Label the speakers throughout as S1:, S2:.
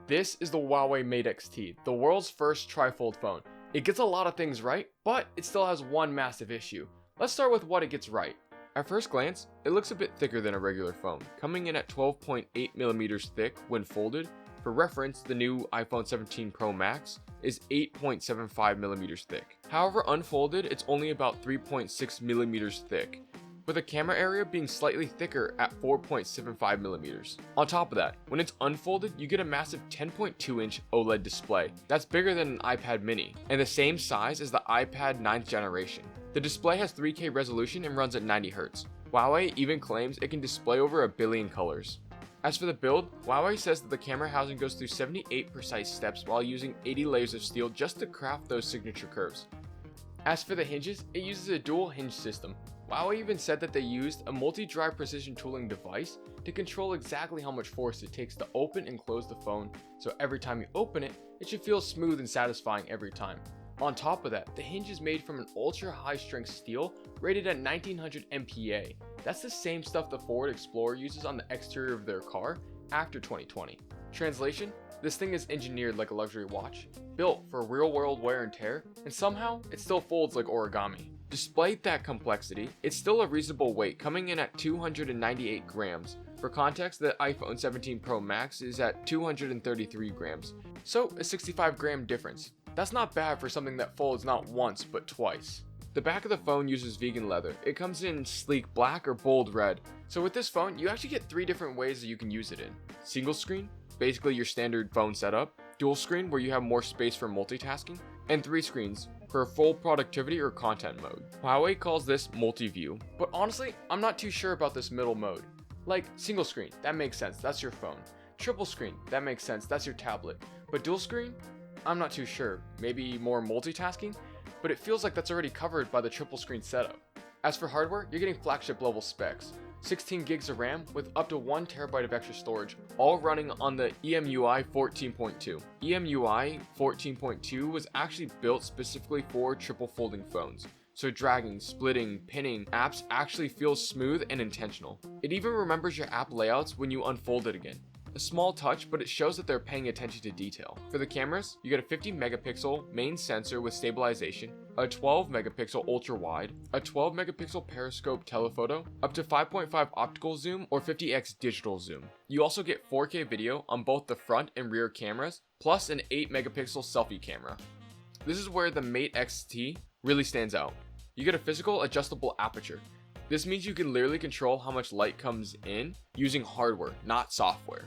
S1: This is the Huawei Mate XT, the world's first trifold phone. It gets a lot of things right, but it still has one massive issue. Let's start with what it gets right. At first glance, it looks a bit thicker than a regular phone, coming in at 12.8mm thick when folded. For reference, the new iPhone 17 Pro Max is 8.75mm thick. However, unfolded, it's only about 3.6mm thick, with a camera area being slightly thicker at 4.75mm. On top of that, when it's unfolded, you get a massive 10.2-inch OLED display that's bigger than an iPad mini, and the same size as the iPad 9th generation. The display has 3K resolution and runs at 90Hz. Huawei even claims it can display over 1 billion colors. As for the build, Huawei says that the camera housing goes through 78 precise steps while using 80 layers of steel just to craft those signature curves. As for the hinges, it uses a dual hinge system. Huawei even said that they used a multi-drive precision tooling device to control exactly how much force it takes to open and close the phone, so every time you open it, it should feel smooth and satisfying every time. On top of that, the hinge is made from an ultra high strength steel rated at 1900 MPa. That's the same stuff the Ford Explorer uses on the exterior of their car after 2020. Translation: this thing is engineered like a luxury watch, built for real world wear and tear, and somehow it still folds like origami. Despite that complexity, it's still a reasonable weight, coming in at 298 grams. For context, the iPhone 17 Pro Max is at 233 grams, so a 65 gram difference. That's not bad for something that folds not once but twice. The back of the phone uses vegan leather. It comes in sleek black or bold red. So with this phone, you actually get 3 different ways that you can use it in. Single screen, basically your standard phone setup. Dual screen, where you have more space for multitasking. And 3 screens, for full productivity or content mode. Huawei calls this multi-view, but honestly, I'm not too sure about this middle mode. Like, single screen, that makes sense, that's your phone. Triple screen, that makes sense, that's your tablet. But dual screen? I'm not too sure, maybe more multitasking? But it feels like that's already covered by the triple screen setup. As for hardware, you're getting flagship level specs. 16 gigs of RAM with up to 1 TB of extra storage, all running on the EMUI 14.2. EMUI 14.2 was actually built specifically for triple folding phones, so dragging, splitting, pinning apps actually feels smooth and intentional. It even remembers your app layouts when you unfold it again. A small touch, but it shows that they're paying attention to detail. For the cameras, you get a 50 megapixel main sensor with stabilization, a 12 megapixel ultra wide, a 12 megapixel periscope telephoto, up to 5.5 optical zoom or 50x digital zoom. You also get 4K video on both the front and rear cameras, plus an 8 megapixel selfie camera. This is where the Mate XT really stands out. You get a physical adjustable aperture. This means you can literally control how much light comes in using hardware, not software.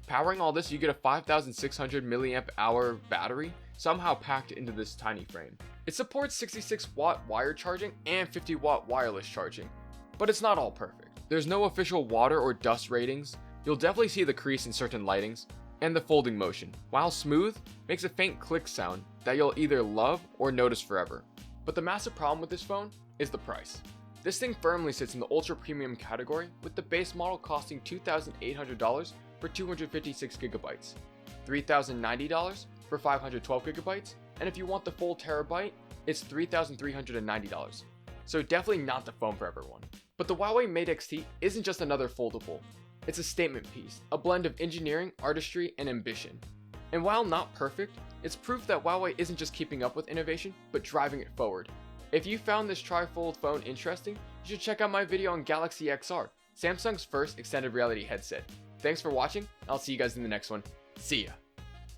S1: Powering all this, you get a 5600 mAh battery somehow packed into this tiny frame. It supports 66 watt wire charging and 50 watt wireless charging, but it's not all perfect. There's no official water or dust ratings. You'll definitely see the crease in certain lightings, and the folding motion, while smooth, makes a faint click sound that you'll either love or notice forever. But the massive problem with this phone is the price. This thing firmly sits in the ultra premium category, with the base model costing $2,800 for 256 gigabytes, $3,090 for 512 gigabytes, and if you want the full terabyte, it's $3,390. So definitely not the phone for everyone. But the Huawei Mate XT isn't just another foldable. It's a statement piece, a blend of engineering, artistry, and ambition. And while not perfect, it's proof that Huawei isn't just keeping up with innovation, but driving it forward. If you found this trifold phone interesting, you should check out my video on Galaxy XR, Samsung's first extended reality headset. Thanks for watching, and I'll see you guys in the next one. See ya!